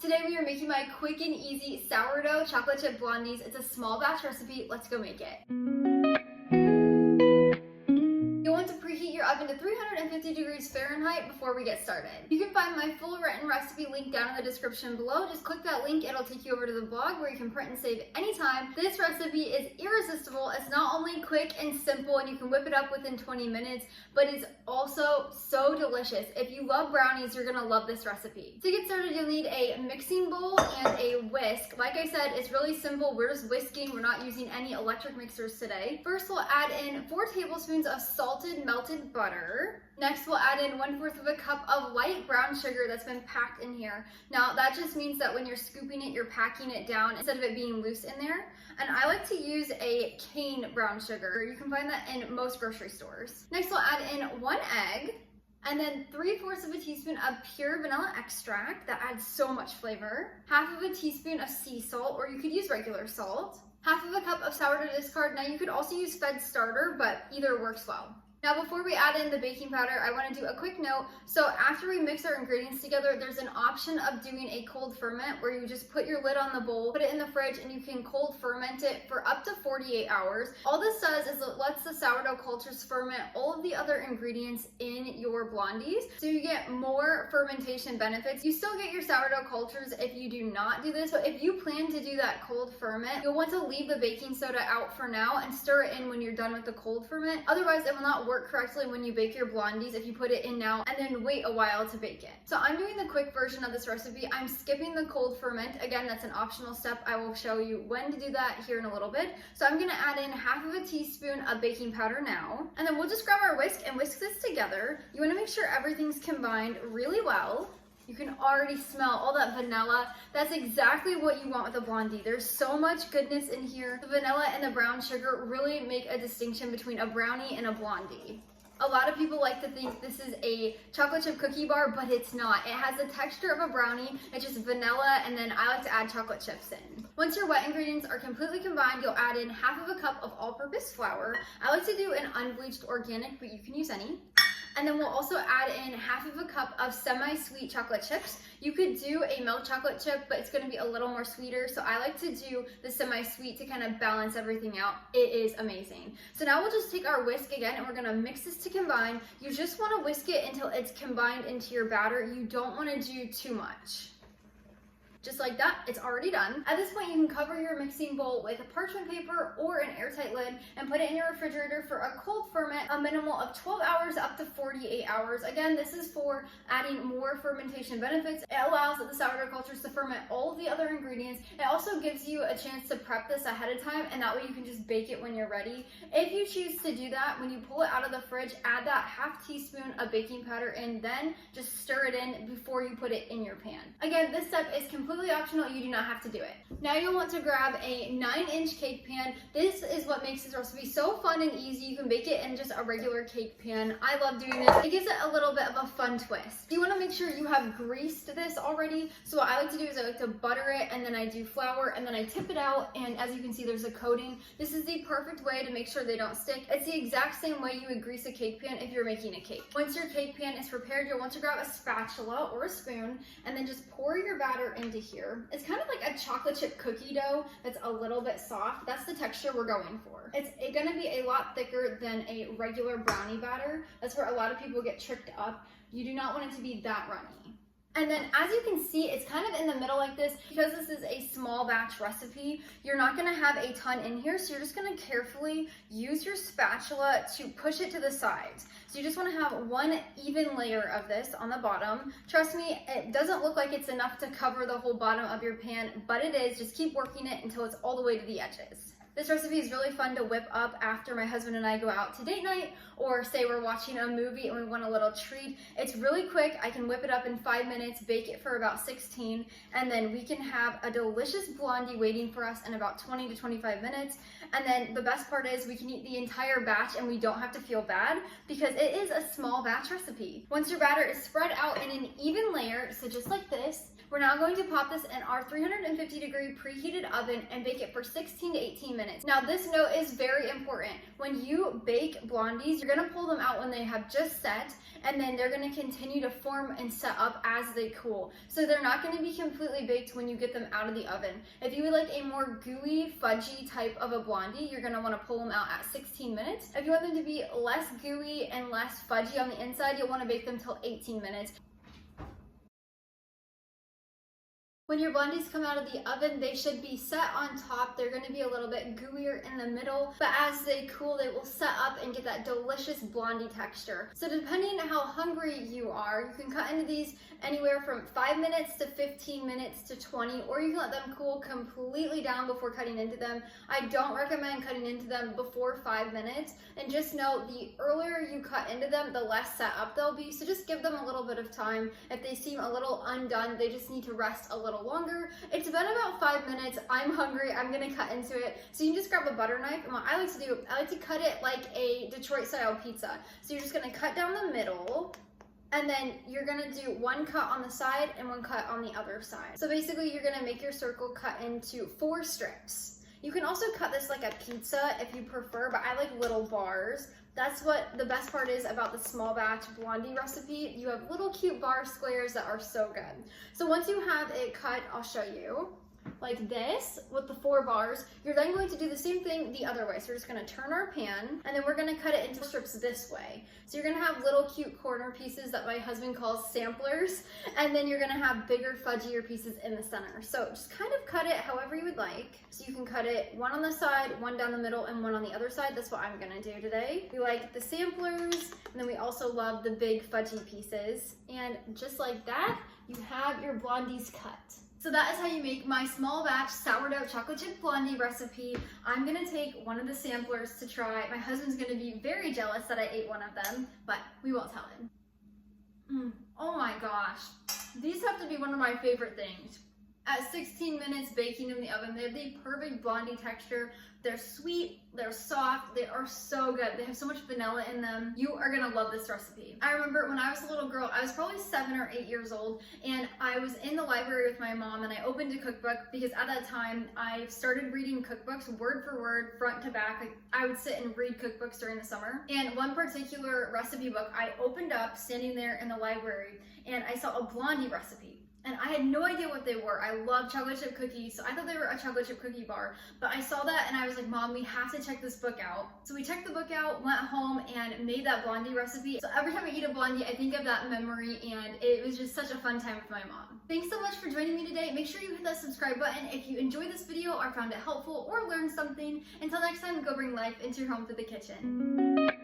Today we are making my quick and easy sourdough chocolate chip blondies. It's a small batch recipe. Let's go make it. You'll want to preheat your oven to 350 degrees Fahrenheit before we get started. You can find my full written recipe link down in the description below. Just click that link, it'll take you over to the blog where you can print and save anytime. This recipe is irresistible. It's not only quick and simple and you can whip it up within 20 minutes, but it's also so delicious. If you love brownies, you're gonna love this recipe. To get started, you'll need a mixing bowl and a whisk. Like I said, it's really simple. We're just whisking. We're not using any electric mixers today. First, we'll add in 4 tablespoons of salted melted butter. Next, we'll add in 1/4 of a cup of light brown sugar that's been packed in here. Now, that just means that when you're scooping it, you're packing it down instead of it being loose in there. And I like to use a cane brown sugar. You can find that in most grocery stores. Next, we'll add in 1 egg, and then 3/4 of a teaspoon of pure vanilla extract. That adds so much flavor. 1/2 teaspoon of sea salt, or you could use regular salt. 1/2 cup of sourdough discard. Now, you could also use fed starter, but either works well. Now, before we add in the baking powder, I want to do a quick note. So after we mix our ingredients together, there's an option of doing a cold ferment where you just put your lid on the bowl, put it in the fridge, and you can cold ferment it for up to 48 hours. All this does is it lets the sourdough cultures ferment all of the other ingredients in your blondies, so you get more fermentation benefits. You still get your sourdough cultures if you do not do this, but if you plan to do that cold ferment, you'll want to leave the baking soda out for now and stir it in when you're done with the cold ferment. Otherwise, it will not work correctly when you bake your blondies if you put it in now and then wait a while to bake it. So I'm doing the quick version of this recipe. I'm skipping the cold ferment. Again, that's an optional step. I will show you when to do that here in a little bit. So I'm gonna add in 1/2 teaspoon of baking powder now, and then we'll just grab our whisk and whisk this together. You wanna make sure everything's combined really well. You can already smell all that vanilla. That's exactly what you want with a blondie. There's so much goodness in here. The vanilla and the brown sugar really make a distinction between a brownie and a blondie. A lot of people like to think this is a chocolate chip cookie bar, but it's not. It has the texture of a brownie. It's just vanilla, and then I like to add chocolate chips in. Once your wet ingredients are completely combined, you'll add in 1/2 cup of all-purpose flour. I like to do an unbleached organic, but you can use any. And then we'll also add in 1/2 cup of semi-sweet chocolate chips. You could do a milk chocolate chip, but it's gonna be a little more sweeter. So I like to do the semi-sweet to kind of balance everything out. It is amazing. So now we'll just take our whisk again and we're gonna mix this to combine. You just wanna whisk it until it's combined into your batter. You don't wanna do too much. Just like that, it's already done. At this point, you can cover your mixing bowl with a parchment paper or an airtight lid and put it in your refrigerator for a cold ferment, a minimum of 12 hours up to 48 hours. Again, this is for adding more fermentation benefits. It allows the sourdough cultures to ferment all of the other ingredients. It also gives you a chance to prep this ahead of time, and that way you can just bake it when you're ready. If you choose to do that, when you pull it out of the fridge, add that 1/2 teaspoon of baking powder in, then just stir it in before you put it in your pan. Again, this step is completely optional. You do not have to do it. Now you'll want to grab a 9-inch cake pan. This is what makes this recipe so fun and easy. You can bake it in just a regular cake pan. I love doing this. It gives it a little bit of a fun twist. You want to make sure you have greased this already. So what I like to do is I like to butter it, and then I do flour, and then I tip it out, and as you can see, there's a coating. This is the perfect way to make sure they don't stick. It's the exact same way you would grease a cake pan if you're making a cake. Once your cake pan is prepared, you'll want to grab a spatula or a spoon, and then just pour your batter into here. It's kind of like a chocolate chip cookie dough that's a little bit soft. That's the texture we're going for. It's gonna be a lot thicker than a regular brownie batter. That's where a lot of people get tricked up. You do not want it to be that runny. And then as you can see, it's kind of in the middle like this. Because this is a small batch recipe, you're not gonna have a ton in here, so you're just gonna carefully use your spatula to push it to the sides. So you just wanna have one even layer of this on the bottom. Trust me, it doesn't look like it's enough to cover the whole bottom of your pan, but it is. Just keep working it until it's all the way to the edges. This recipe is really fun to whip up after my husband and I go out to date night, or say we're watching a movie and we want a little treat. It's really quick. I can whip it up in 5 minutes, bake it for about 16, and then we can have a delicious blondie waiting for us in about 20 to 25 minutes. And then the best part is we can eat the entire batch and we don't have to feel bad because it is a small batch recipe. Once your batter is spread out in an even layer, so just like this, We're now going to pop this in our 350 degree preheated oven and bake it for 16 to 18 minutes. Now this note is very important. When you bake blondies, you're gonna pull them out when they have just set, and then they're gonna continue to form and set up as they cool. So they're not gonna be completely baked when you get them out of the oven. If you would like a more gooey, fudgy type of a blondie, you're gonna wanna pull them out at 16 minutes. If you want them to be less gooey and less fudgy on the inside, you'll wanna bake them till 18 minutes. When your blondies come out of the oven, they should be set on top. They're gonna be a little bit gooier in the middle, but as they cool, they will set up and get that delicious blondie texture. So depending on how hungry you are, you can cut into these anywhere from 5 minutes to 15 minutes to 20, or you can let them cool completely down before cutting into them. I don't recommend cutting into them before 5 minutes, and just know the earlier you cut into them, the less set up they'll be, so just give them a little bit of time. If they seem a little undone, they just need to rest a little longer. It's been about 5 minutes. I'm hungry. I'm gonna cut into it. So you can just grab a butter knife, and what I like to do, I like to cut it like a Detroit style pizza. So you're just gonna cut down the middle, and then you're gonna do one cut on the side and one cut on the other side. So basically you're gonna make your circle cut into 4 strips. You can also cut this like a pizza if you prefer, but I like little bars. That's what the best part is about the small batch blondie recipe. You have little cute bar squares that are so good. So once you have it cut, I'll show you, like this with the 4 bars. You're then going to do the same thing the other way. So we're just gonna turn our pan, and then we're gonna cut it into strips this way. So you're gonna have little cute corner pieces that my husband calls samplers, and then you're gonna have bigger, fudgier pieces in the center. So just kind of cut it however you would like. So you can cut it one on the side, one down the middle, and one on the other side. That's what I'm gonna do today. We like the samplers, and then we also love the big fudgy pieces. And just like that, you have your blondies cut. So that is how you make my small batch sourdough chocolate chip blondie recipe. I'm gonna take one of the samplers to try. My husband's gonna be very jealous that I ate one of them, but we won't tell him. Oh my gosh. These have to be one of my favorite things. At 16 minutes baking in the oven, they have the perfect blondie texture. They're sweet, they're soft, they are so good. They have so much vanilla in them. You are gonna love this recipe. I remember when I was a little girl, I was probably 7 or 8 years old, and I was in the library with my mom, and I opened a cookbook because at that time I started reading cookbooks word for word, front to back. Like, I would sit and read cookbooks during the summer. And one particular recipe book I opened up standing there in the library, and I saw a blondie recipe. And I had no idea what they were. I love chocolate chip cookies, so I thought they were a chocolate chip cookie bar. But I saw that and I was like, Mom, we have to check this book out. So we checked the book out, went home, and made that blondie recipe. So every time I eat a blondie, I think of that memory, and it was just such a fun time with my mom. Thanks so much for joining me today. Make sure you hit that subscribe button if you enjoyed this video or found it helpful or learned something. Until next time, go bring life into your home through the kitchen.